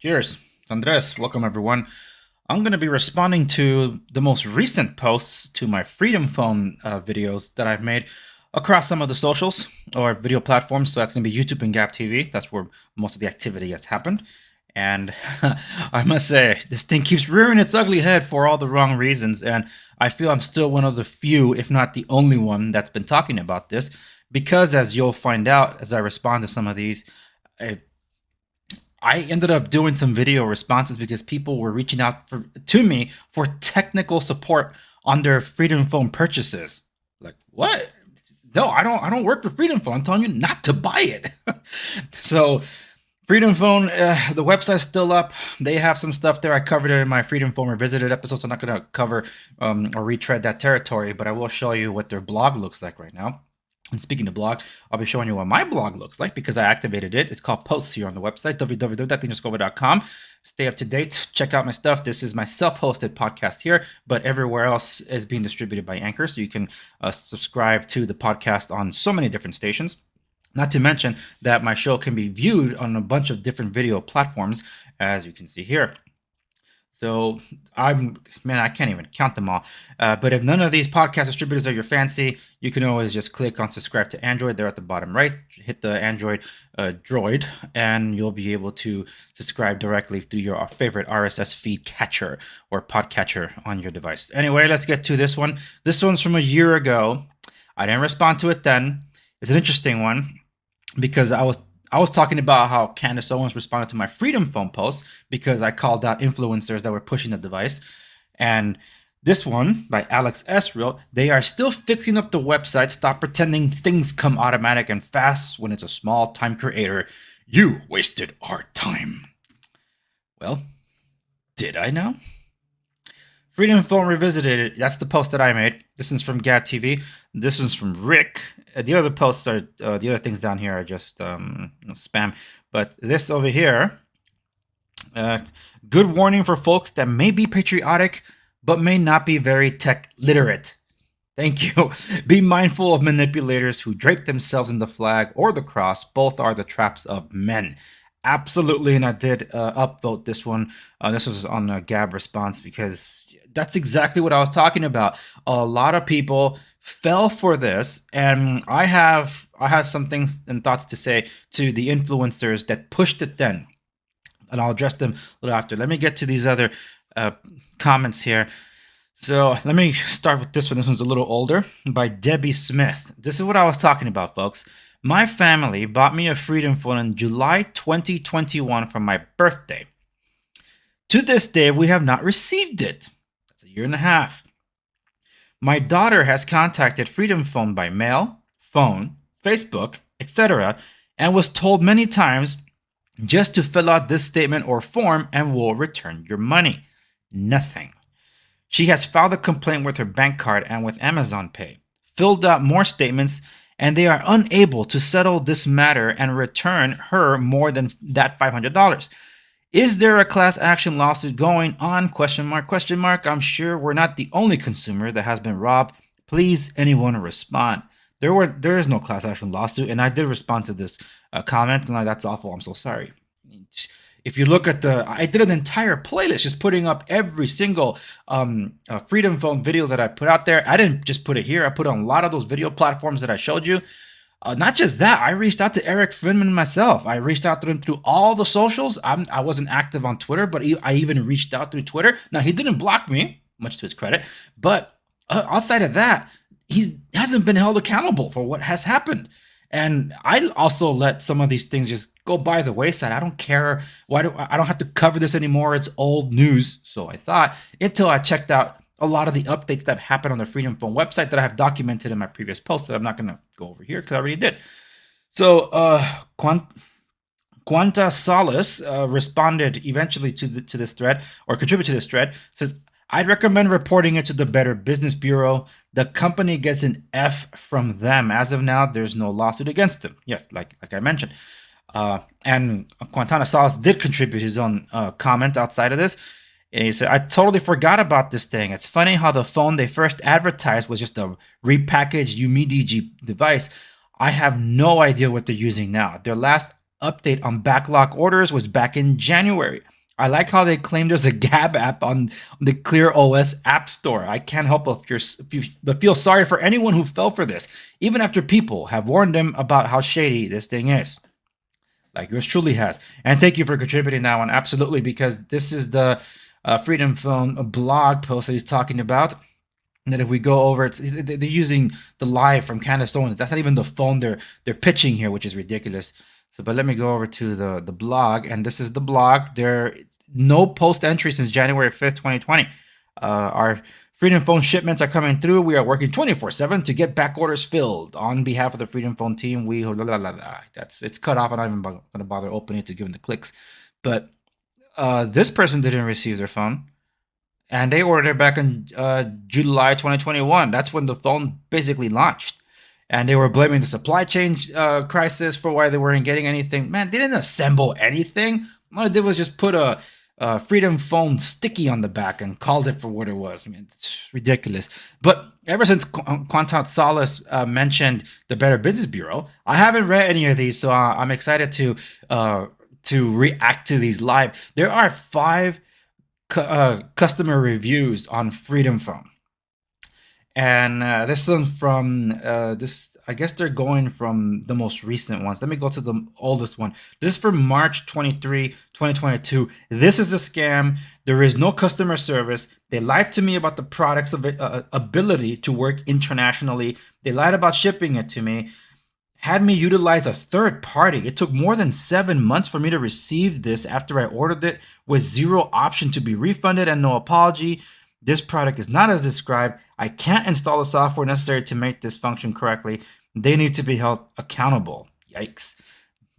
Cheers. It's Andres. Welcome, everyone. I'm going to be responding to the most recent posts to my Freedom Phone videos that I've made across some of the socials or video platforms. So that's going to be YouTube and Gap TV. That's where most of the activity has happened. And I must say, this thing keeps rearing its ugly head for all the wrong reasons. And I feel I'm still one of the few, if not the only one, that's been talking about this. Because as you'll find out as I respond to some of these, I ended up doing some video responses because people were reaching out to me for technical support on their Freedom Phone purchases. Like, what? No, I don't work for Freedom Phone. I'm telling you not to buy it. So Freedom Phone, the website's still up. They have some stuff there. I covered it in my Freedom Phone Revisited episode, so I'm not going to cover or retread that territory, but I will show you what their blog looks like right now. And speaking of blog, I'll be showing you what my blog looks like because I activated it. It's called Posts here on the website, www.thinkscover.com. Stay up to date. Check out my stuff. This is my self-hosted podcast here, but everywhere else is being distributed by Anchor, so you can subscribe to the podcast on so many different stations. Not to mention that my show can be viewed on a bunch of different video platforms, as you can see here. So I can't even count them all. But if none of these podcast distributors are your fancy, you can always just click on subscribe to Android. They're at the bottom right. Hit the Android droid, and you'll be able to subscribe directly through your favorite RSS feed catcher or podcatcher on your device. Anyway, let's get to this one. This one's from a year ago. I didn't respond to it then. It's an interesting one because I was talking about how Candace Owens responded to my Freedom Phone post because I called out influencers that were pushing the device. And this one by Alex S. wrote, "They are still fixing up the website. Stop pretending things come automatic and fast when it's a small time creator. You wasted our time." Well, did I now? Freedom Phone Revisited, that's the post that I made. This is from Gab TV. This is from Rick. The other posts are, the other things down here are just spam. But this over here, good warning for folks that may be patriotic, but may not be very tech literate. Thank you. Be mindful of manipulators who drape themselves in the flag or the cross. Both are the traps of men. Absolutely, and I did upvote this one. This was on a Gab response because that's exactly what I was talking about. A lot of people fell for this, and I have some things and thoughts to say to the influencers that pushed it then, and I'll address them a little after. Let me get to these other comments here. So let me start with this one. This one's a little older, by Debbie Smith. This is what I was talking about, folks. My family bought me a Freedom Phone in July 2021 for my birthday. To this day, we have not received it. That's a year and a half. My daughter has contacted Freedom Phone by mail, phone, Facebook, etc., and was told many times just to fill out this statement or form and we'll return your money. Nothing. She has filed a complaint with her bank card and with Amazon Pay, filled out more statements, and they are unable to settle this matter and return her more than that $500. Is there a class action lawsuit going on? Question mark, question mark. I'm sure we're not the only consumer that has been robbed. Please, anyone respond. There is no class action lawsuit, and I did respond to this comment, and that's awful. I'm so sorry. If you look at I did an entire playlist just putting up every single Freedom Phone video that I put out there. I didn't just put it here. I put it on a lot of those video platforms that I showed you. Not just that, I reached out to Eric Friedman myself. I reached out to him through all the socials. I wasn't active on Twitter, but I even reached out through Twitter. Now, he didn't block me, much to his credit, but outside of that, he hasn't been held accountable for what has happened. And I also let some of these things just go by the wayside. I don't care. I don't have to cover this anymore. It's old news. So I thought, until I checked out a lot of the updates that have happened on the Freedom Phone website that I have documented in my previous posts that I'm not going to go over here because I already did. So Quanta Solace responded eventually to this thread, or contributed to this thread. Says, I'd recommend reporting it to the Better Business Bureau. The company gets an F from them. As of now, there's no lawsuit against them. Yes, like I mentioned. And Quintana Salas did contribute his own comment outside of this. And he said, I totally forgot about this thing. It's funny how the phone they first advertised was just a repackaged UMIDG device. I have no idea what they're using now. Their last update on backlog orders was back in January. I like how they claim there's a Gab app on the Clear OS App Store. I can't help but feel sorry for anyone who fell for this, even after people have warned them about how shady this thing is. Like yours truly has. And thank you for contributing that one. Absolutely, because this is the Freedom Phone blog post that he's talking about. And that if we go over, they're using the live from Candace Owens. That's not even the phone they're pitching here, which is ridiculous. So, but let me go over to the blog, and this is the blog. There no post entry since January 5th, 2020. Our Freedom Phone shipments are coming through. We are working 24/7 to get back orders filled. On behalf of the Freedom Phone team, we it's cut off. I'm not even going to bother opening it to give them the clicks. But this person didn't receive their phone, and they ordered it back in July 2021. That's when the phone basically launched. And they were blaming the supply chain crisis for why they weren't getting anything. Man, they didn't assemble anything. All they did was just put a Freedom Phone sticky on the back and called it for what it was. I mean, it's ridiculous. But ever since Quantum Solace mentioned the Better Business Bureau, I haven't read any of these, so I'm excited to react to these live. There are 5 customer reviews on Freedom Phone. And this one from this, I guess they're going from the most recent ones. Let me go to the oldest one. This is from March 23, 2022. This is a scam. There is no customer service. They lied to me about the product's ability to work internationally. They lied about shipping it to me. Had me utilize a third party. It took more than 7 months for me to receive this after I ordered it, with 0 option to be refunded and no apology. This product is not as described. I can't install the software necessary to make this function correctly. They need to be held accountable. Yikes.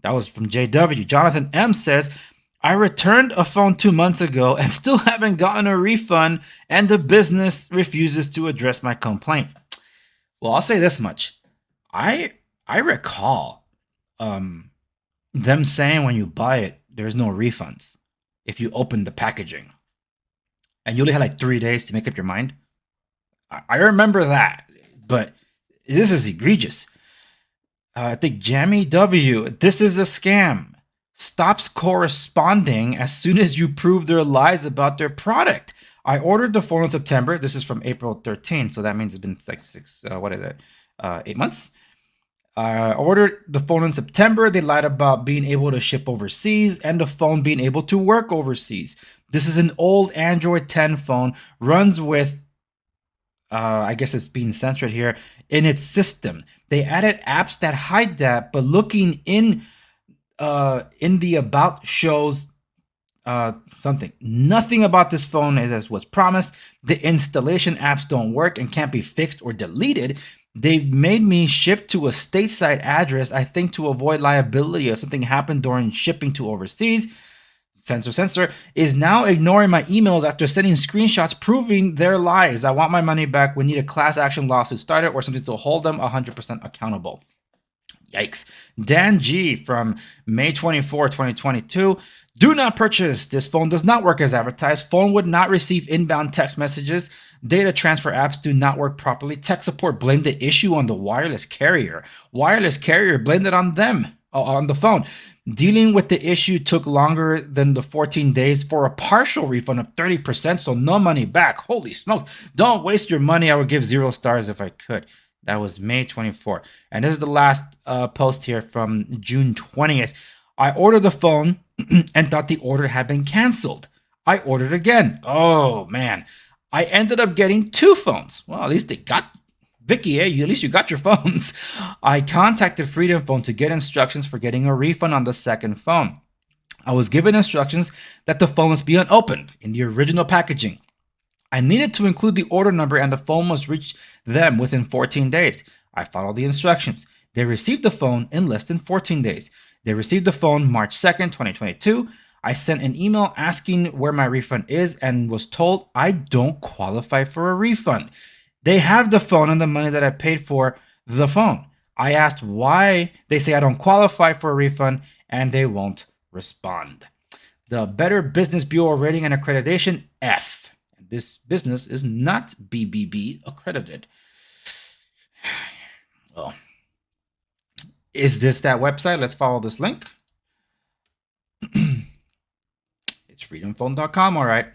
That was from JW. Jonathan M says, I returned a phone 2 months ago and still haven't gotten a refund, and the business refuses to address my complaint. Well, I'll say this much. I recall them saying when you buy it, there's no refunds if you open the packaging. And you only had like 3 days to make up your mind. I remember that, but this is egregious. I think Jamie W. This is a scam. Stops corresponding as soon as you prove their lies about their product. I ordered the phone in September. This is from April 13th, so that means it's been like 8 months. I ordered the phone in September. They lied about being able to ship overseas and the phone being able to work overseas. This is an old Android 10 phone, runs with, I guess it's being censored here, in its system. They added apps that hide that, but looking in the about shows something. Nothing about this phone is as was promised. The installation apps don't work and can't be fixed or deleted. They made me ship to a stateside address, I think to avoid liability if something happened during shipping to overseas. Censor is now ignoring my emails after sending screenshots proving their lies. I want my money back. We need a class action lawsuit started or something to hold them 100% accountable. Yikes. Dan G from May 24, 2022. Do not purchase. This phone does not work as advertised. Phone would not receive inbound text messages. Data transfer apps do not work properly. Tech support blamed the issue on the wireless carrier. Wireless carrier blamed it on them, on the phone. Dealing with the issue took longer than the 14 days for a partial refund of 30%, so no money back. Holy smoke. Don't waste your money. I would give 0 stars if I could. That was May 24. And this is the last post here from June 20th. I ordered the phone and thought the order had been canceled. I ordered again. Oh, man. I ended up getting 2 phones. Well, at least they got Vicky, at least you got your phones. I contacted Freedom Phone to get instructions for getting a refund on the second phone. I was given instructions that the phone must be unopened in the original packaging. I needed to include the order number and the phone must reach them within 14 days. I followed the instructions. They received the phone in less than 14 days. They received the phone March 2nd, 2022. I sent an email asking where my refund is and was told I don't qualify for a refund. They have the phone and the money that I paid for the phone. I asked why. They say I don't qualify for a refund and they won't respond. The Better Business Bureau rating and accreditation, F. This business is not BBB accredited. Well, is this that website? Let's follow this link. It's freedomphone.com, all right.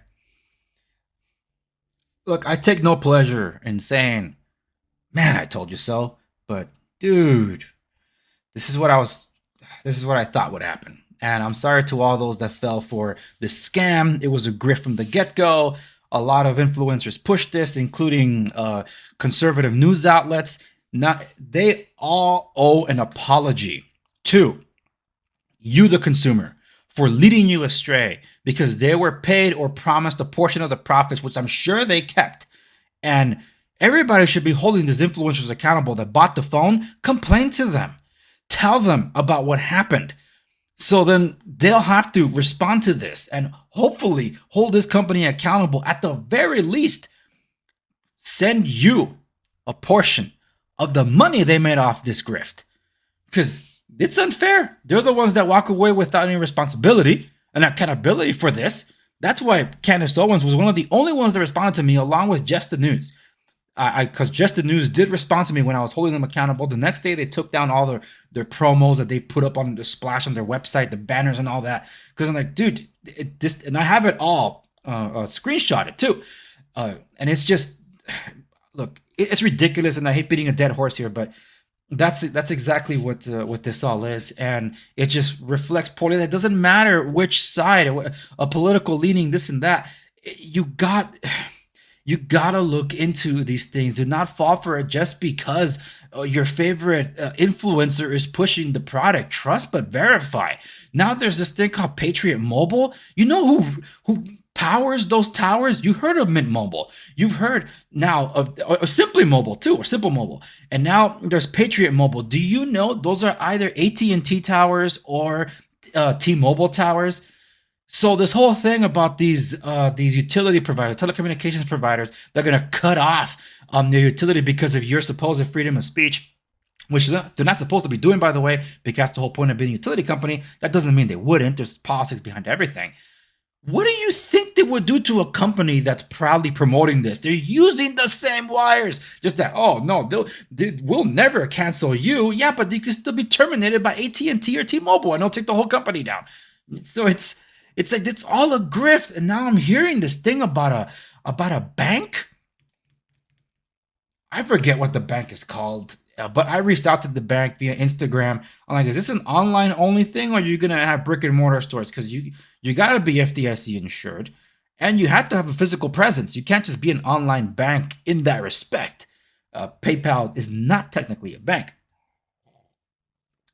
Look, I take no pleasure in saying, man, I told you so. But dude, this is what I was this is what I thought would happen. And I'm sorry to all those that fell for this scam. It was a grift from the get-go. A lot of influencers pushed this, including conservative news outlets. Not they all owe an apology to you, the consumer, for leading you astray because they were paid or promised a portion of the profits, which I'm sure they kept. And everybody should be holding these influencers accountable that bought the phone. Complain to them, tell them about what happened. So then they'll have to respond to this and hopefully hold this company accountable. At the very least, send you a portion of the money they made off this grift. Because it's unfair. They're the ones that walk away without any responsibility and accountability for this. That's why Candace Owens was one of the only ones that responded to me, along with Just the News. Because Just the News did respond to me when I was holding them accountable. The next day, they took down all their promos that they put up on the splash on their website, the banners and all that. Because I'm like, dude, and I have it all screenshotted too. And it's just, look, it's ridiculous, and I hate beating a dead horse here, but that's exactly what this all is, and it just reflects poorly. It doesn't matter which side, a political leaning, this and that. You gotta look into these things. Do not fall for it just because your favorite influencer is pushing the product. Trust but verify. Now there's this thing called Patriot Mobile. You know who powers those towers? You heard of Mint Mobile. You've heard now of Simply Mobile too, or Simple Mobile. And now there's Patriot Mobile. Do you know those are either AT&T towers or T-Mobile towers? So this whole thing about these utility providers, telecommunications providers, they're going to cut off their utility because of your supposed freedom of speech, which they're not supposed to be doing, by the way, because that's the whole point of being a utility company. That doesn't mean they wouldn't. There's politics behind everything. What do you think they would do to a company that's proudly promoting this? They're using the same wires. Just that, oh, no, we'll never cancel you. Yeah, but you can still be terminated by AT&T or T-Mobile, and they'll take the whole company down. So it's like it's all a grift. And now I'm hearing this thing about a bank. I forget what the bank is called, but I reached out to the bank via Instagram. I'm like, is this an online only thing, or are you gonna have brick and mortar stores? Because you gotta be FDIC insured, and you have to have a physical presence. You can't just be an online bank in that respect. PayPal is not technically a bank,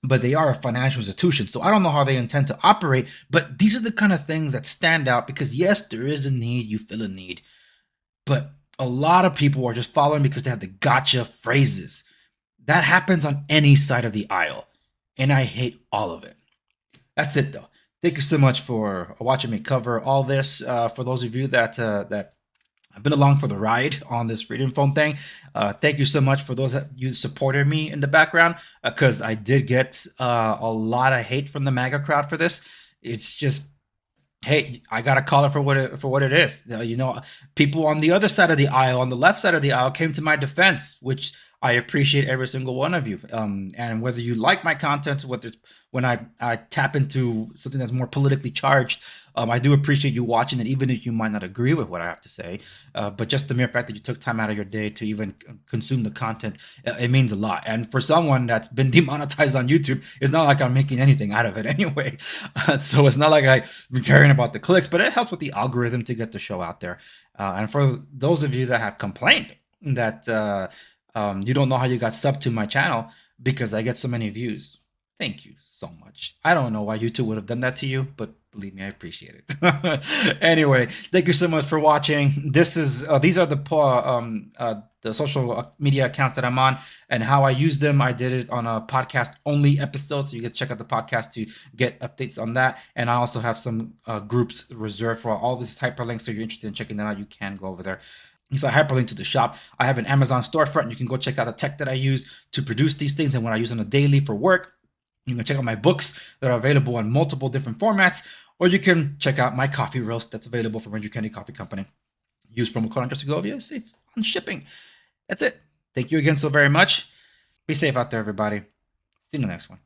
but they are a financial institution. So I don't know how they intend to operate, but these are the kind of things that stand out because yes, there is a need, you feel a need, but a lot of people are just following because they have the gotcha phrases. That happens on any side of the aisle, and I hate all of it. That's it though. Thank you so much for watching me cover all this. For those of you that have been along for the ride on this Freedom Phone thing, thank you so much for those that you supported me in the background, because I did get a lot of hate from the MAGA crowd for this. It's just, hey, I gotta call it for what it is. People on the other side of the aisle, on the left side of the aisle, came to my defense, which I appreciate every single one of you. And whether you like my content, whether it's when I tap into something that's more politically charged, I do appreciate you watching it, even if you might not agree with what I have to say. But just the mere fact that you took time out of your day to even consume the content, it means a lot. And for someone that's been demonetized on YouTube, it's not like I'm making anything out of it anyway. So it's not like I'm caring about the clicks, but it helps with the algorithm to get the show out there. And for those of you that have complained that you don't know how you got subbed to my channel because I get so many views, thank you so much. I don't know why YouTube would have done that to you, but believe me, I appreciate it. Anyway, thank you so much for watching. These are the social media accounts that I'm on and how I use them. I did it on a podcast only episode, so you can check out the podcast to get updates on that. And I also have some groups reserved for all this hyperlinks, so if you're interested in checking that out, you can go over there. If I hyperlink to the shop, I have an Amazon storefront. You can go check out the tech that I use to produce these things and what I use on a daily for work. You can check out my books that are available in multiple different formats, or you can check out my coffee roast that's available from Ranger Candy Coffee Company. Use promo code Segovia, save on shipping. That's it. Thank you again so very much. Be safe out there, everybody. See you in the next one.